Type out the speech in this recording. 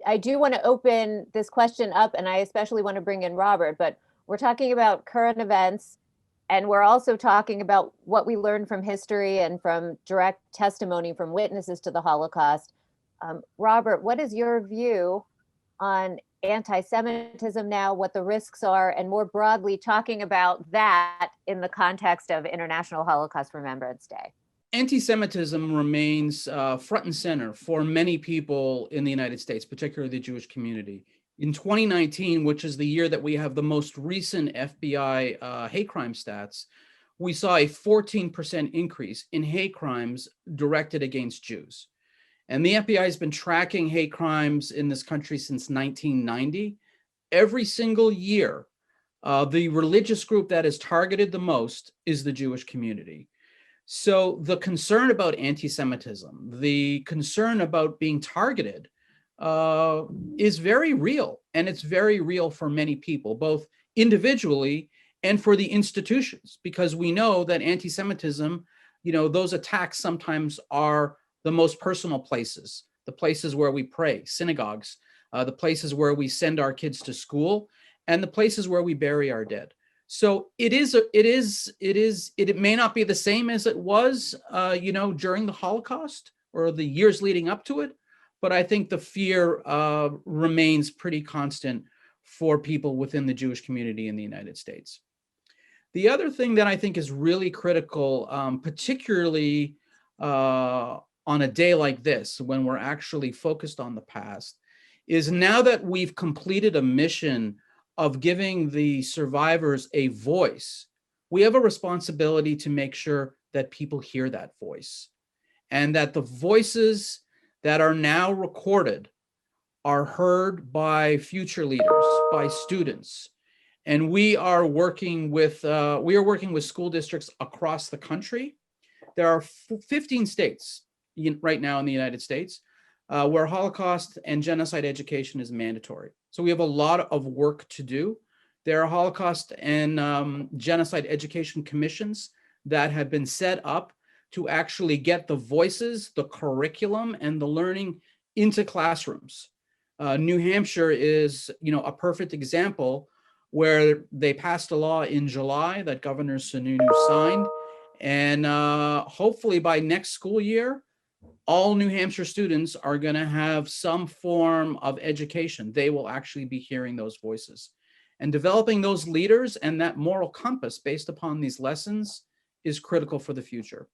I do want to open this question up, and I especially want to bring in Robert, but we're talking about current events, and we're also talking about what we learned from history and from direct testimony from witnesses to the Holocaust. Robert, what is your view on anti-Semitism now, what the risks are, and more broadly, talking about that in the context of International Holocaust Remembrance Day? Anti-Semitism remains front and center for many people in the United States, particularly the Jewish community. In 2019, which is the year that we have the most recent FBI hate crime stats, we saw a 14% increase in hate crimes directed against Jews. And the FBI has been tracking hate crimes in this country since 1990. Every single year, the religious group that is targeted the most is the Jewish community. So the concern about anti-Semitism, the concern about being targeted is very real. And it's very real for many people, both individually and for the institutions, because we know that anti-Semitism, those attacks sometimes are the most personal places, the places where we pray, synagogues, the places where we send our kids to school, and the places where we bury our dead. So it may not be the same as it was, during the Holocaust or the years leading up to it, but I think the fear remains pretty constant for people within the Jewish community in the United States. The other thing that I think is really critical, particularly on a day like this, when we're actually focused on the past, is now that we've completed a mission of giving the survivors a voice, we have a responsibility to make sure that people hear that voice, and that the voices that are now recorded are heard by future leaders, by students. And we are working with school districts across the country. There are 15 states right now in the United States where Holocaust and genocide education is mandatory. So we have a lot of work to do. There are Holocaust and genocide education commissions that have been set up to actually get the voices, the curriculum, and the learning into classrooms. New Hampshire is, a perfect example where they passed a law in July that Governor Sununu signed. And hopefully by next school year, all New Hampshire students are going to have some form of education. They will actually be hearing those voices. And developing those leaders and that moral compass based upon these lessons is critical for the future.